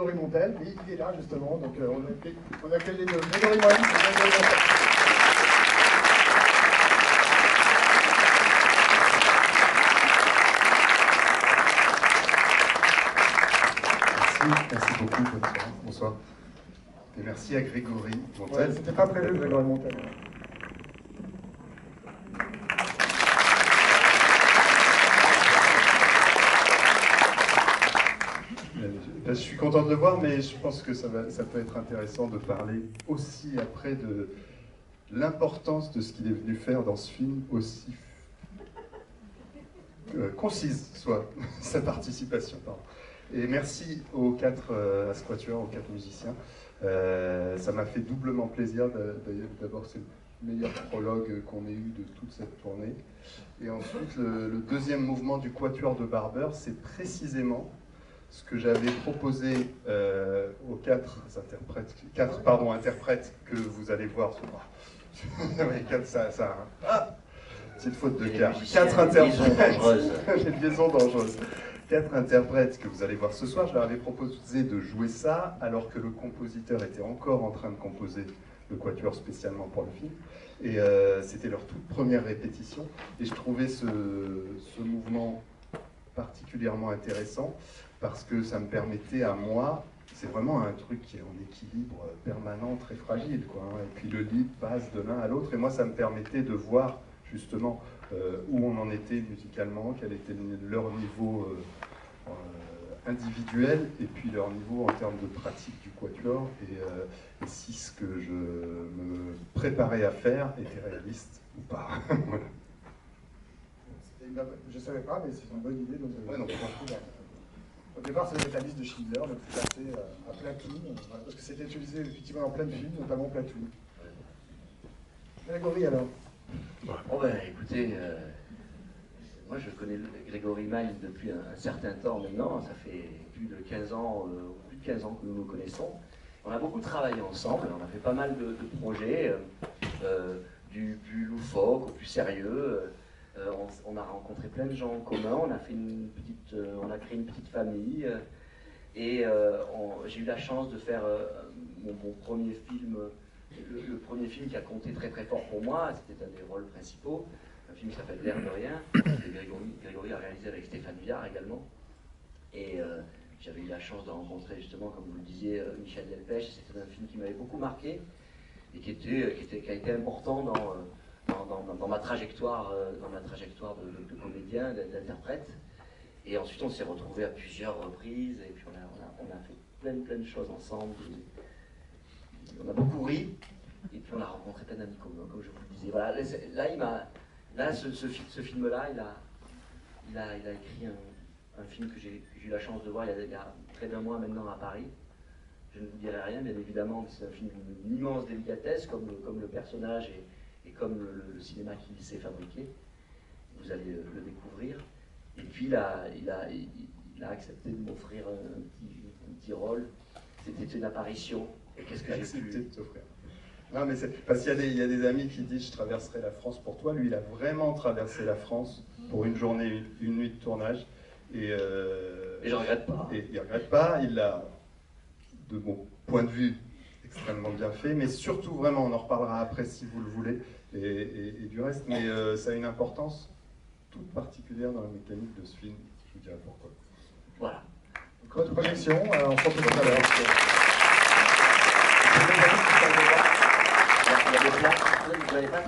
Grégory Montel, et il est là justement, donc on accueille les deux. Grégory Montel et Grégory Montel. Merci beaucoup, bonsoir. Et merci à Grégory Montel. Ouais, c'était pas prévu, Grégory Montel. Je suis content de le voir, mais je pense que ça peut être intéressant de parler aussi après de l'importance de ce qu'il est venu faire dans ce film, aussi concise soit sa participation. Pardon. Et merci aux 4 Asquatuors, aux 4 musiciens. Ça m'a fait doublement plaisir. D'abord, c'est le meilleur prologue qu'on ait eu de toute cette tournée. Et ensuite, le deuxième mouvement du Quatuor de Barber, c'est précisément ce que j'avais proposé aux 4 interprètes que vous allez voir ce soir. Oui, 4, petite faute de cœur. 4 interprètes. Les liaisons dangereuses. 4 interprètes que vous allez voir ce soir, je leur avais proposé de jouer ça alors que le compositeur était encore en train de composer le quatuor spécialement pour le film. Et c'était leur toute première répétition. Et je trouvais ce mouvement particulièrement intéressant parce que ça me permettait à moi, c'est vraiment un truc qui est en équilibre permanent, très fragile, quoi, hein. Et puis le lead passe de l'un à l'autre. Et moi, ça me permettait de voir justement où on en était musicalement, quel était leur niveau individuel et puis leur niveau en termes de pratique du quatuor et si ce que je me préparais à faire était réaliste ou pas. Voilà. Je ne savais pas, mais c'est une bonne idée. Donc, ouais, non. Au départ, c'était la liste de Schindler, le plus passé à Platoon, parce que c'était utilisé effectivement en plein de films, notamment Platoon. Grégory, alors? Bon ben écoutez, moi je connais Grégory Miles depuis un certain temps maintenant, ça fait plus de 15 ans que nous nous connaissons. On a beaucoup travaillé ensemble, on a fait pas mal de projets, du plus loufoque au plus sérieux. On a rencontré plein de gens en commun, on a créé une petite famille et j'ai eu la chance de faire mon premier film. Le premier film qui a compté très très fort pour moi, c'était un des rôles principaux, un film qui s'appelle L'air de rien, que Grégory a réalisé avec Stéphane Viard également. Et j'avais eu la chance de rencontrer justement, comme vous le disiez, Michel Delpech. C'était un film qui m'avait beaucoup marqué et qui a été important dans ma trajectoire, de comédien, d'interprète. Et ensuite on s'est retrouvés à plusieurs reprises et puis on a fait plein de choses ensemble. On a beaucoup ri, et puis on a rencontré plein d'amis communs, comme je vous le disais. Voilà, ce film-là, il a écrit un film que j'ai eu la chance de voir il y a près d'un mois maintenant à Paris. Je ne vous dirai rien, bien évidemment, c'est un film d'une immense délicatesse, comme le personnage et comme le cinéma qu'il sait fabriquer. Vous allez le découvrir. Et puis il a accepté de m'offrir un petit rôle. C'était une apparition. Et qu'est-ce que j'ai pu de t'offrir. Non, mais c'est parce qu'il y a des amis qui disent je traverserai la France pour toi. Lui, il a vraiment traversé la France pour une journée, une nuit de tournage. Et je regrette pas. Et il regrette pas. Il l'a, de mon point de vue, extrêmement bien fait. Mais surtout, vraiment, on en reparlera après si vous le voulez. Et du reste, mais ça a une importance toute particulière dans la mécanique de ce film. Je vous dirai pourquoi. Voilà. Votre projection, on se retrouve tout à l'heure. Il y a des plans, vous n'avez pas